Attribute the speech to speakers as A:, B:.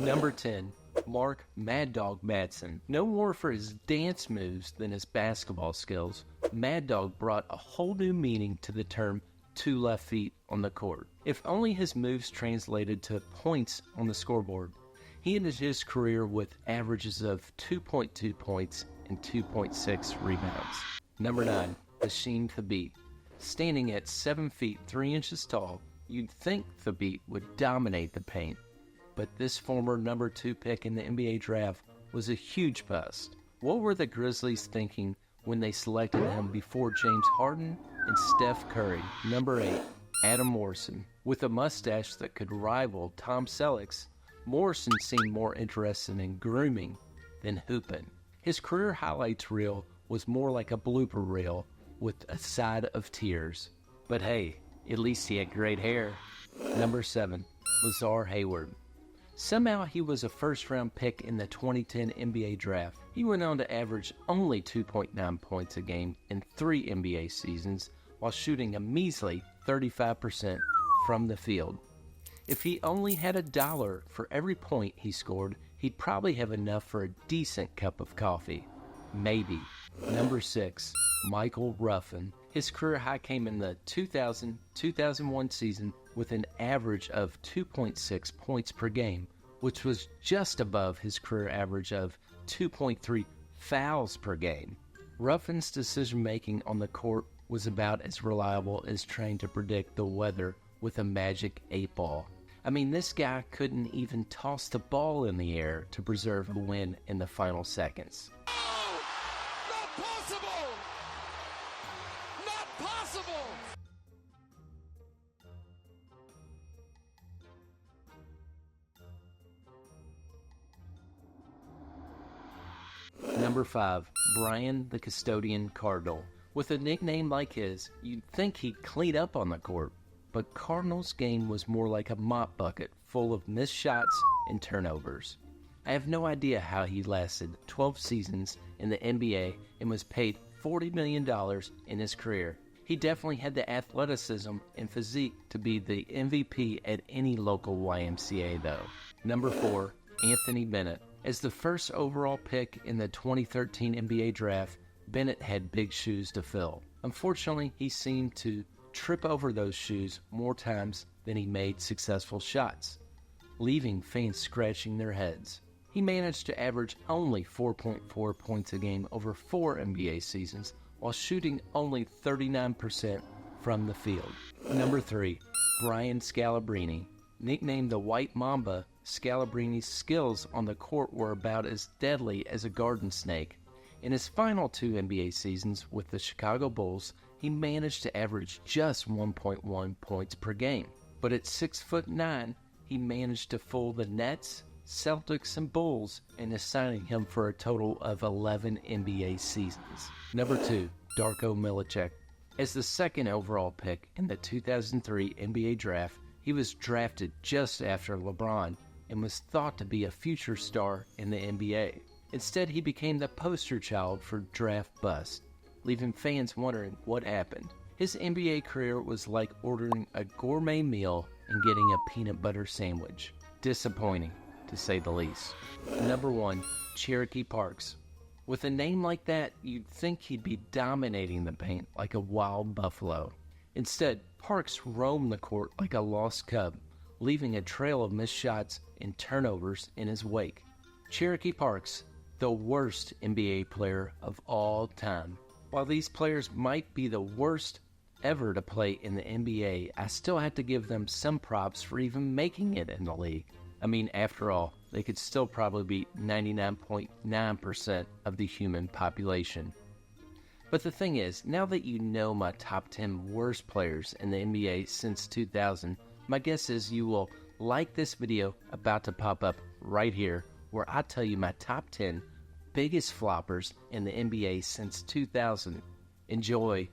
A: Number 10. Mark Mad Dog Madsen. Known more for his dance moves than his basketball skills, Mad Dog brought a whole new meaning to the term two left feet on the court. If only his moves translated to points on the scoreboard. He ended his career with averages of 2.2 points and 2.6 rebounds. Number 9. Hasheem Thabeet. Standing at 7 feet 3 inches tall, you'd think Thabeet would dominate the paint. But this former number 2 pick in the NBA draft was a huge bust. What were the Grizzlies thinking when they selected him before James Harden and Steph Curry? Number 8. Adam Morrison. With a mustache that could rival Tom Selleck's, Morrison seemed more interested in grooming than hooping. His career highlights reel was more like a blooper reel with a side of tears. But hey, at least he had great hair. Number 7. Lazar Hayward. Somehow he was a first-round pick in the 2010 NBA draft. He went on to average only 2.9 points a game in 3 NBA seasons while shooting a measly 35% from the field. If he only had $1 for every point he scored, he'd probably have enough for a decent cup of coffee. Maybe. Number 6. Michael Ruffin. His career high came in the 2000-2001 season with an average of 2.6 points per game, which was just above his career average of 2.3 fouls per game. Ruffin's decision-making on the court was about as reliable as trying to predict the weather with a magic 8-ball. I mean, this guy couldn't even toss the ball in the air to preserve a win in the final seconds.
B: Oh, not possible! Not possible!
A: Number 5. Brian the Custodian Cardinal. With a nickname like his, you'd think he'd clean up on the court, but Cardinal's game was more like a mop bucket full of missed shots and turnovers. I have no idea how he lasted 12 seasons in the NBA and was paid $40 million in his career. He definitely had the athleticism and physique to be the MVP at any local YMCA though. Number 4. Anthony Bennett. As the first overall pick in the 2013 NBA draft, Bennett had big shoes to fill. Unfortunately, he seemed to trip over those shoes more times than he made successful shots, leaving fans scratching their heads. He managed to average only 4.4 points a game over 4 NBA seasons while shooting only 39% from the field. Number 3. Brian Scalabrine. Nicknamed the White Mamba, Scalabrine's skills on the court were about as deadly as a garden snake. In his final 2 NBA seasons with the Chicago Bulls, he managed to average just 1.1 points per game. But at 6'9", he managed to fool the Nets, Celtics, and Bulls in assigning him for a total of 11 NBA seasons. Number 2. Darko Milicic. As the second overall pick in the 2003 NBA draft, he was drafted just after LeBron and was thought to be a future star in the NBA. Instead, he became the poster child for draft bust, leaving fans wondering what happened. His NBA career was like ordering a gourmet meal and getting a peanut butter sandwich. Disappointing, to say the least. Number 1. Cherokee Parks. With a name like that, you'd think he'd be dominating the paint like a wild buffalo. Instead, Parks roamed the court like a lost cub, leaving a trail of missed shots and turnovers in his wake. Cherokee Parks, the worst NBA player of all time. While these players might be the worst ever to play in the NBA, I still have to give them some props for even making it in the league. I mean, after all, they could still probably beat 99.9% of the human population. But the thing is, now that you know my top 10 worst players in the NBA since 2000, my guess is you will like this video about to pop up right here, where I tell you my top 10 biggest floppers in the NBA since 2000. Enjoy.